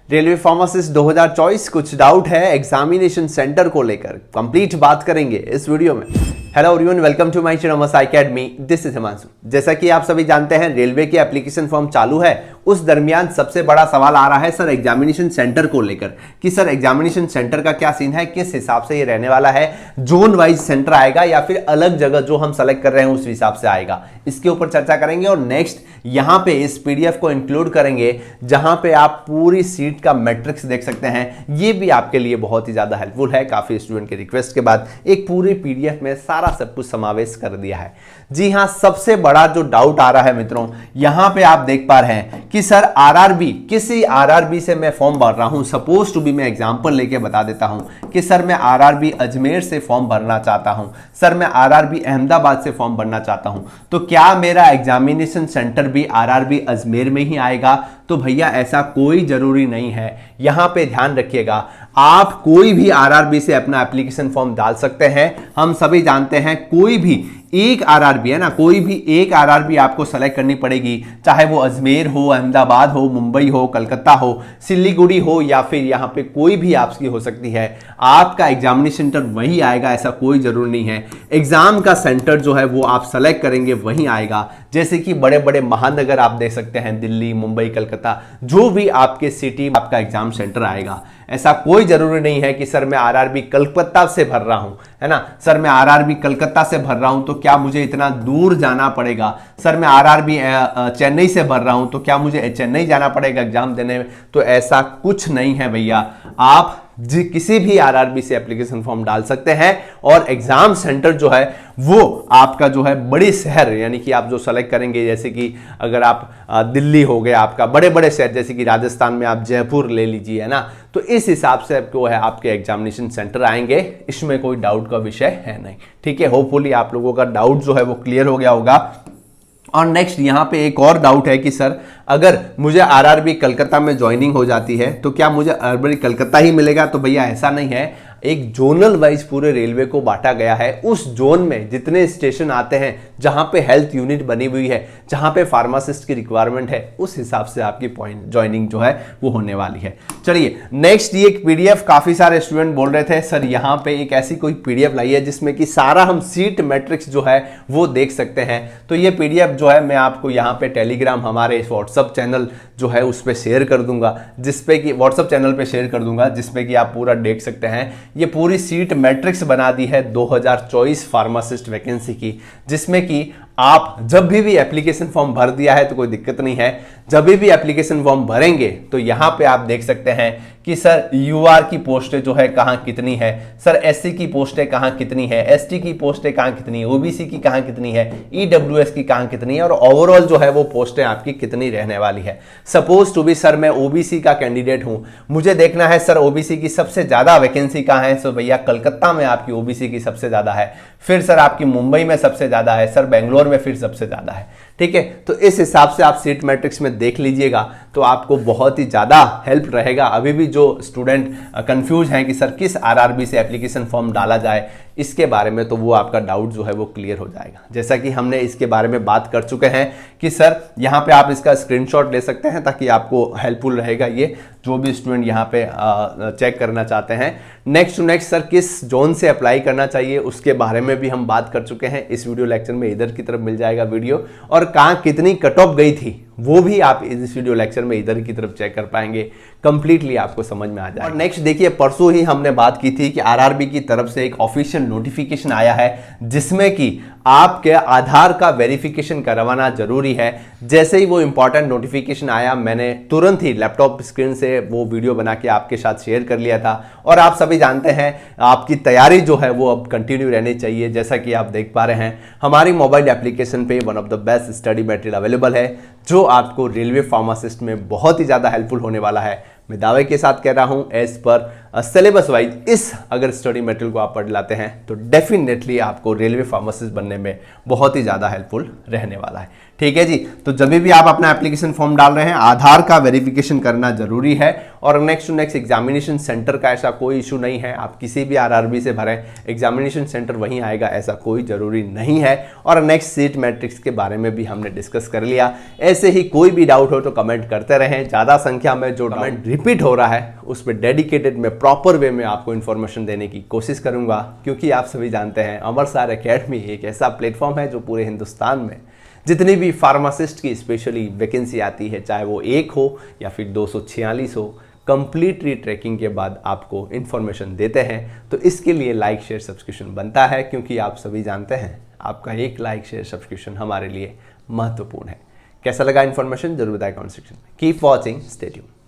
Railway pharmacist 2024 कुछ doubt है examination centre को लेकर, कंप्लीट बात करेंगे इस वीडियो में। Hello everyone, welcome to my channel मस अकेडमी। This is Himanshu. जैसा कि आप सभी जानते हैं, रेलवे के एप्लीकेशन फॉर्म चालू है, उस दरमियान सबसे बड़ा सवाल आ रहा है सर एग्जामिनेशन सेंटर को लेकर कि सर एग्जामिनेशन सेंटर का क्या सीन है, किस हिसाब से ये रहने वाला है, जोन वाइज सेंटर आएगा या फिर अलग जगह जो हम सेलेक्ट कर रहे हैं उस हिसाब से आएगा। इसके ऊपर चर्चा करेंगे और नेक्स्ट यहां पे इस पीडीएफ को इंक्लूड करेंगे जहां पे आप पूरी सीट का मैट्रिक्स देख सकते हैं। ये भी आपके लिए बहुत ही ज्यादा हेल्पफुल है। काफी स्टूडेंट के रिक्वेस्ट के बाद एक पूरी पीडीएफ में सारा सब कुछ समावेश कर दिया है। जी हां, सबसे बड़ा जो डाउट आ रहा है मित्रों, यहां पे आप देख पा रहे हैं कि सर आरआरबी, किसी आरआरबी से मैं फॉर्म भर रहा हूं, सपोज टू बी मैं एग्जांपल लेके बता देता हूं कि सर मैं आरआरबी अजमेर से फॉर्म भरना चाहता हूं, सर मैं आरआरबी अहमदाबाद से फॉर्म भरना चाहता हूं, तो क्या मेरा एग्जामिनेशन सेंटर भी आरआरबी अजमेर में ही आएगा? तो भैया ऐसा कोई जरूरी नहीं है। यहां पे ध्यान रखिएगा, आप कोई भी आरआरबी से अपना एप्लीकेशन फॉर्म डाल सकते हैं। हम सभी जानते हैं कोई भी एक आरआरबी है ना, कोई भी एक आरआरबी आपको सेलेक्ट करनी पड़ेगी, चाहे वो अजमेर हो, अहमदाबाद हो, मुंबई हो, कलकत्ता हो, सिलीगुड़ी हो या फिर यहां पे कोई भी आपकी हो सकती है। आपका एग्जामिनेशन सेंटर वही आएगा, ऐसा कोई जरूरी नहीं है। एग्जाम का सेंटर जो है वो आप सेलेक्ट करेंगे वही आएगा। जैसे कि बड़े बड़े महानगर आप देख सकते हैं, दिल्ली, मुंबई, कलकत्ता, जो भी आपके सिटी में आपका एग्जाम सेंटर आएगा। ऐसा कोई जरूरी नहीं है कि सर मैं आरआरबी कलकत्ता से भर रहा हूं, है ना, सर मैं आरआरबी कलकत्ता से भर रहा हूं तो क्या मुझे इतना दूर जाना पड़ेगा? सर मैं आरआरबी चेन्नई से भर रहा हूं तो क्या मुझे चेन्नई जाना पड़ेगा एग्जाम देने में? तो ऐसा कुछ नहीं है भैया। आप किसी भी आरआरबी से एप्लीकेशन फॉर्म डाल सकते हैं और एग्जाम सेंटर जो है वो आपका जो है बड़ी शहर, यानी कि आप जो सेलेक्ट करेंगे, जैसे कि अगर आप दिल्ली हो गया आपका, बड़े बड़े शहर जैसे कि राजस्थान में आप जयपुर ले लीजिए, है ना, तो इस हिसाब से आपको है आपके एग्जामिनेशन सेंटर आएंगे। इसमें कोई डाउट का विषय है नहीं। ठीक है, होपफुली आप लोगों का डाउट जो है वो क्लियर हो गया होगा। और नेक्स्ट यहां पे एक और डाउट है कि सर अगर मुझे आरआरबी कलकत्ता में ज्वाइनिंग हो जाती है तो क्या मुझे आरआरबी कलकत्ता ही मिलेगा? तो भैया ऐसा नहीं है। एक जोनल वाइज पूरे रेलवे को बांटा गया है। उस जोन में जितने स्टेशन आते हैं, जहां पे हेल्थ यूनिट बनी हुई है, जहां पे फार्मासिस्ट की रिक्वायरमेंट है, उस हिसाब से आपकी पॉइंट ज्वाइनिंग जो है वो होने वाली है। चलिए नेक्स्ट, ये एक पीडीएफ काफी सारे स्टूडेंट बोल रहे थे सर यहाँ पे एक ऐसी कोई पीडीएफ लाई है जिसमें कि सारा हम सीट मैट्रिक्स जो है वो देख सकते हैं। तो ये पीडीएफ जो है मैं आपको यहाँ पे टेलीग्राम, हमारे व्हाट्सअप चैनल जो है उस पर शेयर कर दूंगा, जिसपे कि व्हाट्सअप चैनल पे शेयर कर दूंगा, जिसपे कि आप पूरा देख सकते हैं। ये पूरी सीट मैट्रिक्स बना दी है 2024 फार्मासिस्ट वैकेंसी की, जिसमें कि आप जब भी एप्लीकेशन फॉर्म भर दिया है तो कोई दिक्कत नहीं है। जब भी एप्लीकेशन फॉर्म भरेंगे तो यहां पे आप देख सकते हैं कि सर यूआर की पोस्टें जो है कहां कितनी है, सर एससी की पोस्टें कहां कितनी है, एसटी की पोस्टें कहां कितनी है, ओबीसी की कहां कितनी है, ईडब्ल्यूएस की कहां कितनी है और ओवरऑल जो है वो पोस्टें आपकी कितनी रहने वाली है। सपोज टू बी सर मैं ओबीसी का कैंडिडेट हूं, मुझे देखना है सर ओबीसी की सबसे ज्यादा वैकेंसी कहां है। सो भैया कलकत्ता में आपकी ओबीसी की सबसे ज्यादा है, फिर सर आपकी मुंबई में सबसे ज्यादा है, सर बेंगलोर में फिर सबसे ज्यादा है। ठीक है, तो इस हिसाब से आप सीट मैट्रिक्स में देख लीजिएगा तो आपको बहुत ही ज्यादा हेल्प रहेगा। अभी भी जो स्टूडेंट कंफ्यूज हैं कि सर किस आरआरबी से एप्लीकेशन फॉर्म डाला जाए इसके बारे में, तो वो आपका डाउट जो है वो क्लियर हो जाएगा। जैसा कि हमने इसके बारे में बात कर चुके हैं कि सर यहाँ पे आप इसका स्क्रीनशॉट ले सकते हैं ताकि आपको हेल्पफुल रहेगा ये, जो भी स्टूडेंट यहाँ पे चेक करना चाहते हैं। नेक्स्ट टू नेक्स्ट सर किस जोन से अप्लाई करना चाहिए उसके बारे में भी हम बात कर चुके हैं। इस वीडियो लेक्चर में इधर की तरफ मिल जाएगा वीडियो, और कहाँ कितनी कट ऑफ गई थी वो भी आप इस वीडियो लेक्चर में इधर की तरफ चेक कर पाएंगे, कंप्लीटली आपको समझ में आ जाएगा। और नेक्स्ट देखिए, परसों ही हमने बात की थी कि आरआरबी की तरफ से एक ऑफिशियल नोटिफिकेशन आया है जिसमें कि आपके आधार का वेरिफिकेशन करवाना जरूरी है। जैसे ही वो इंपॉर्टेंट नोटिफिकेशन आया, मैंने तुरंत ही लैपटॉप स्क्रीन से वो वीडियो बना के आपके साथ शेयर कर लिया था। और आप सभी जानते हैं आपकी तैयारी जो है वो अब कंटिन्यू रहनी चाहिए। जैसा कि आप देख पा रहे हैं हमारी मोबाइल एप्लीकेशन पे one of the best study material available है जो आपको रेलवे फार्मासिस्ट में बहुत ही ज़्यादा हेल्पफुल होने वाला है। मैं दावे के साथ कह रहा हूं, एज पर सिलेबस वाइज इस अगर स्टडी मटेरियल को आप पढ़ लाते हैं तो डेफिनेटली आपको रेलवे फार्मासिस्ट बनने में बहुत ही ज़्यादा हेल्पफुल रहने वाला है। ठीक है जी। तो जब भी आप अपना एप्लीकेशन फॉर्म डाल रहे हैं आधार का वेरिफिकेशन करना जरूरी है। और next to next examination centre का ऐसा कोई इशू नहीं है, आप किसी भी आरआरबी से भरें एग्जामिनेशन सेंटर वहीं आएगा, ऐसा कोई जरूरी नहीं है। और नेक्स्ट सीट मैट्रिक्स के बारे में भी हमने डिस्कस कर लिया। ऐसे ही कोई भी डाउट हो तो कमेंट करते रहें, ज़्यादा संख्या में जो कमेंट रिपीट हो रहा है उस पर डेडिकेटेड में प्रॉपर वे में आपको इन्फॉर्मेशन देने की कोशिश करूंगा, क्योंकि आप सभी जानते हैं अमरसार एकेडमी एक ऐसा प्लेटफॉर्म है जो पूरे हिंदुस्तान में जितनी भी फार्मासिस्ट की स्पेशली वैकेंसी आती है, चाहे वो 1 हो या फिर 246 हो, कंप्लीटली ट्रैकिंग के बाद आपको इन्फॉर्मेशन देते हैं। तो इसके लिए लाइक शेयर सब्सक्रिप्शन बनता है, क्योंकि आप सभी जानते हैं आपका एक लाइक शेयर सब्सक्रिप्शन हमारे लिए महत्वपूर्ण है। कैसा लगा इन्फॉर्मेशन जरूर बताएं कमेंट सेक्शन में। Keep watching, stay tuned.